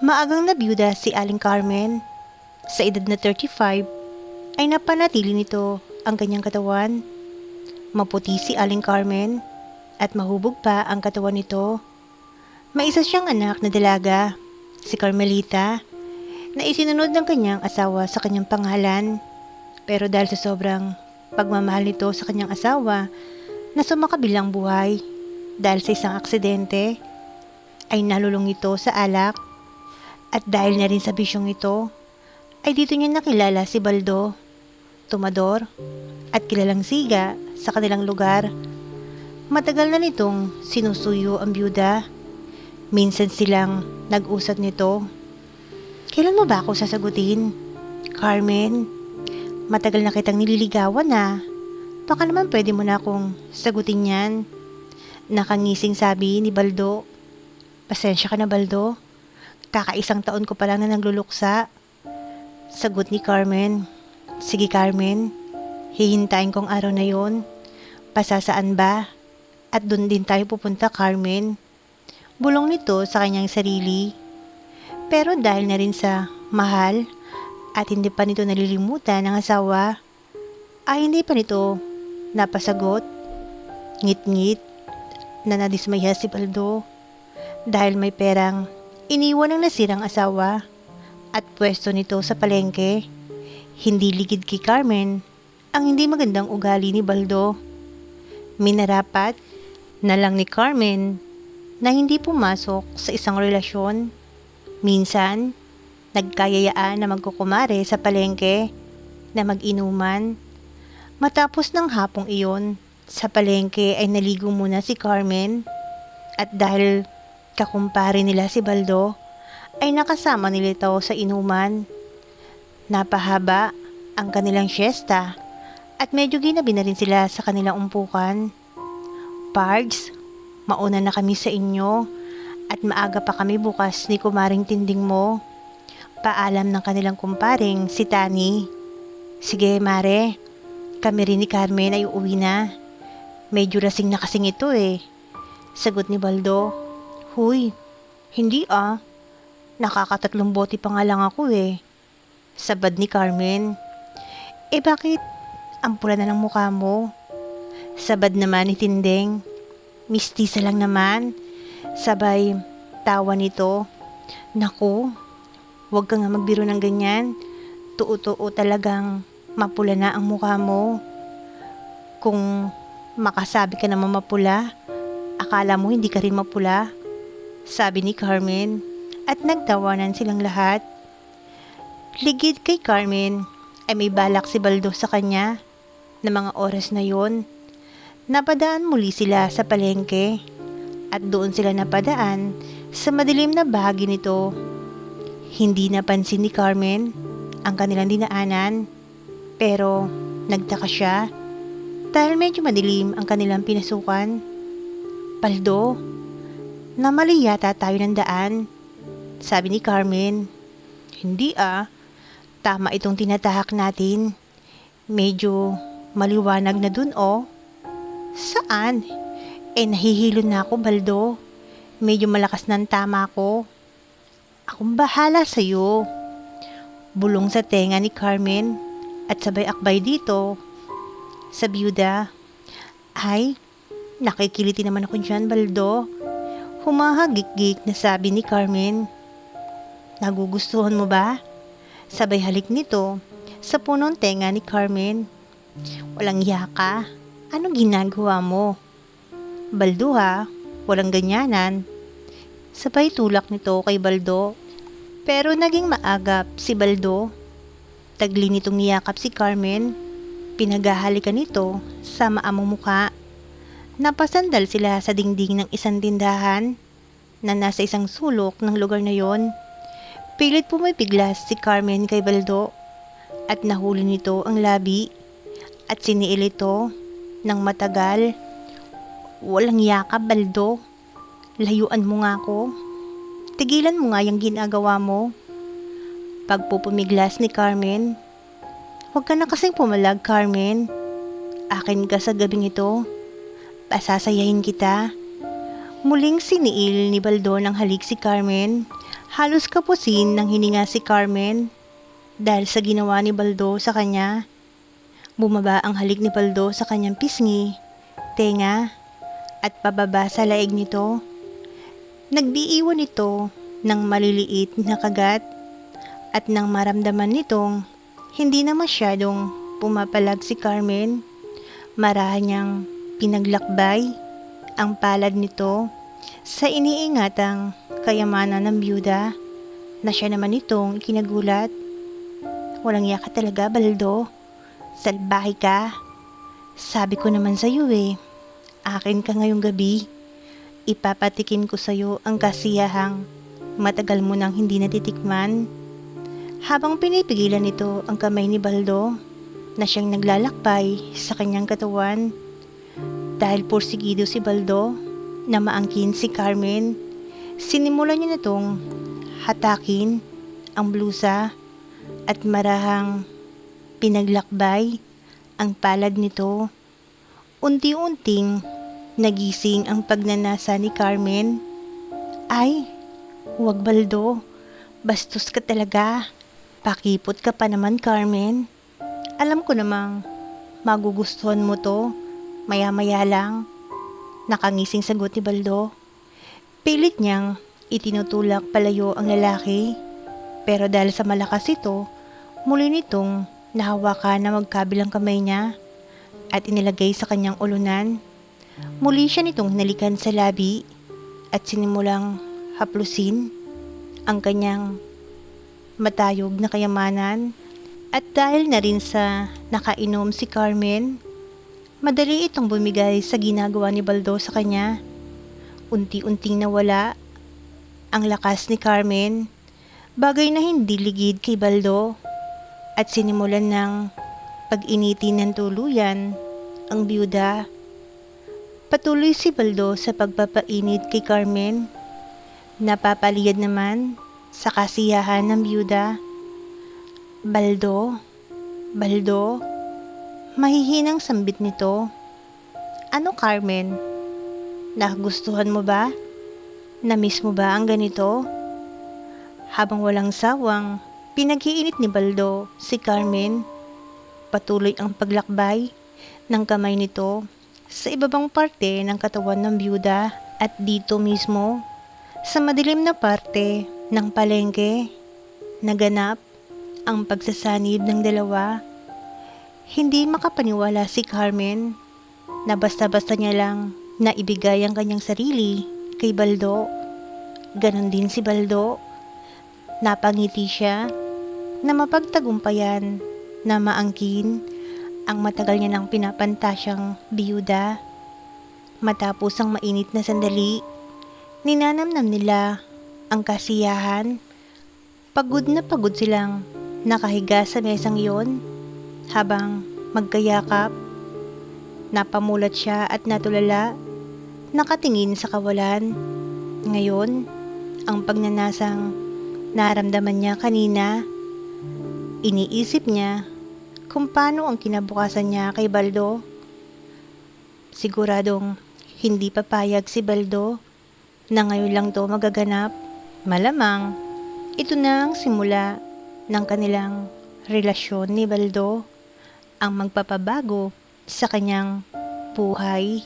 Maagang nabiyuda si Aling Carmen. Sa edad na 35, ay napanatili nito ang kanyang katawan. Maputi si Aling Carmen at mahubog pa ang katawan nito. May isa siyang anak na dalaga, si Carmelita, na isinunod ng kanyang asawa sa kanyang pangalan. Pero dahil sa sobrang pagmamahal nito sa kanyang asawa na sumakabilang buhay dahil sa isang aksidente, ay nalulong ito sa alak. At dahil na rin sa bisyong ito, ay dito niya nakilala si Baldo, tumador at kilalang siga sa kanilang lugar. Matagal na nitong sinusuyo ang byuda. Minsan silang nag-usap nito. Kailan mo ba ako sasagutin? Carmen, matagal na kitang nililigawan na. Baka naman pwede mo na akong sagutin yan. Nakangising sabi ni Baldo. Pasensya ka na, Baldo. Kakaisang taon ko pa lang na nagluluksa. Sagot ni Carmen. Sige, Carmen. Hihintayin kong araw na yon. Pasasaan ba? At doon din tayo pupunta, Carmen. Bulong nito sa kanyang sarili. Pero dahil na rin sa mahal at hindi pa nito nalilimutan ng asawa, ay hindi pa nito napasagot. Ngit-ngit na nadismaya si Baldo dahil may perang iniwan ng nasirang asawa at pwesto nito sa palengke. Hindi ligid kay Carmen ang hindi magandang ugali ni Baldo. Minarapat na lang ni Carmen na hindi pumasok sa isang relasyon. Minsan, nagkayayaan na magkukumare sa palengke na mag-inuman. Matapos ng hapong iyon, sa palengke ay naligo muna si Carmen at dahil kakumpare nila si Baldo, ay nakasama nila ito sa inuman. Napahaba ang kanilang siesta at medyo ginabi na rin sila sa kanilang umpukan. Pards, mauna na kami sa inyo at maaga pa kami bukas ni kumaring tinding mo. Paalam ng kanilang kumparing si Tani. Sige, Mare, kami rin ni Carmen ay uuwi na. Medyo lasing na kasing ito eh. Sagot ni Baldo. Huy, hindi ah. Nakakatatlong bote pa nga lang ako eh. Sabad ni Carmen. Eh bakit ang pula na ng mukha mo? Sabad naman ni Tindeng. Mistisa lang naman. Sabay tawa nito. Naku, huwag ka nga magbiro ng ganyan. Tuo-tuo talagang mapula na ang mukha mo. Kung makasabi ka naman mapula, akala mo hindi ka rin mapula? Sabi ni Carmen at nagtawanan silang lahat. Ligid kay Carmen ay may balak si Baldo sa kanya na mga oras na yon. Napadaan muli sila sa palengke at doon sila napadaan sa madilim na bahagi nito. Hindi napansin ni Carmen ang kanilang dinaanan pero nagtaka siya dahil medyo madilim ang kanilang pinasukan. Baldo, namali yata tayo ng daan, sabi ni Carmen. Hindi ah, tama itong tinatahak natin. Medyo maliwanag na dun oh. Saan? Eh nahihilo na ako, Baldo. Medyo malakas ng tama ko. Akong bahala sa'yo. Bulong sa tenga ni Carmen at sabay akbay dito. Sa byuda. Ay, nakikiliti naman ako dyan, Baldo. Humahagik-gik na sabi ni Carmen. Nagugustuhan mo ba? Sabay halik nito sa punong tenga ni Carmen. Walang yaka. Anong ginagawa mo? Baldo ha, walang ganyanan. Sabay tulak nito kay Baldo. Pero naging maagap si Baldo. Tagli nitong niyakap si Carmen. Pinaghahalikan nito sa maamong muka. Napasandal sila sa dingding ng isang tindahan na nasa isang sulok ng lugar na yon. Pilit pumipiglas si Carmen kay Baldo at nahuli nito ang labi at siniil ito ng matagal. Walang yakap, Baldo. Layuan mo nga ako. Tigilan mo nga yung ginagawa mo. Pagpupumiglas ni Carmen. Huwag ka na kasing pumalag, Carmen. Akin ka sa gabing ito. Pasasayahin kita. Muling siniil ni Baldo ng halik si Carmen Halos kapusin ng hininga si Carmen dahil sa ginawa ni Baldo sa kanya. Bumaba ang halik ni Baldo sa kanyang pisngi, tenga, at pababa sa laig nito. Nagdiiwan ito ng maliliit na kagat at nang maramdaman nitong hindi na masyadong pumapalag si Carmen, marahan niyang pinaglakbay ang palad nito sa iniingatang kayamanan ng byuda na siya naman itong ikinagulat. Walang yaka talaga, Baldo. Salbahe ka. Sabi ko naman sa'yo akin ka ngayong gabi. Ipapatikim ko sa'yo ang kasiyahang matagal mo nang hindi natitikman. Habang pinipigilan nito ang kamay ni Baldo na siyang naglalakbay sa kanyang katawan. Dahil porsigido si Baldo na maangkin si Carmen, sinimulan niya na itong hatakin ang blusa at marahang pinaglakbay ang palad nito. Unti-unting nagising ang pagnanasa ni Carmen. Ay, huwag Baldo, bastos ka talaga. Pakipot ka pa naman, Carmen. Alam ko namang magugustuhan mo to, maya-maya lang. Nakangising sagot ni Baldo. Pilit niyang itinutulak palayo ang lalaki, pero dahil sa malakas ito, muli nitong nahawakan na magkabilang kamay niya at inilagay sa kanyang ulunan. Muli siya nitong hinalikan sa labi at sinimulang haplusin ang kanyang matayog na kayamanan. At dahil na rin sa nakainom si Carmen, madali itong bumigay sa ginagawa ni Baldo sa kanya. Unti-unting nawala ang lakas ni Carmen, bagay na hindi ligid kay Baldo, at sinimulan ng pag-initin ng tuluyan ang byuda. Patuloy si Baldo sa pagpapainit kay Carmen. Napapaliyad naman sa kasiyahan ng byuda. Baldo, Baldo, mahihinang sambit nito. Ano, Carmen? Nagustuhan mo ba? Namiss mo ba ang ganito? Habang walang sawang pinag-iinit ni Baldo si Carmen, patuloy ang paglakbay ng kamay nito sa ibabang parte ng katawan ng byuda at dito mismo sa madilim na parte ng palengke naganap ang pagsasanib ng dalawa. Hindi makapaniwala si Carmen na basta-basta niya lang na ibigay ang kanyang sarili kay Baldo. Ganon din si Baldo. Napangiti siya na mapagtagumpayan na maangkin ang matagal niya nang pinapantasyang biyuda. Matapos ang mainit na sandali, ninanamnam nila ang kasiyahan. Pagod na pagod silang nakahiga sa mesang iyon habang magkayakap. Napamulat siya at natulala, nakatingin sa kawalan. Ngayon, ang pagnanasang naramdaman niya kanina, iniisip niya kung paano ang kinabukasan niya kay Baldo. Siguradong hindi papayag si Baldo na ngayon lang to magaganap. Malamang ito na ang simula ng kanilang relasyon ni Baldo, ang magpapabago sa kanyang buhay.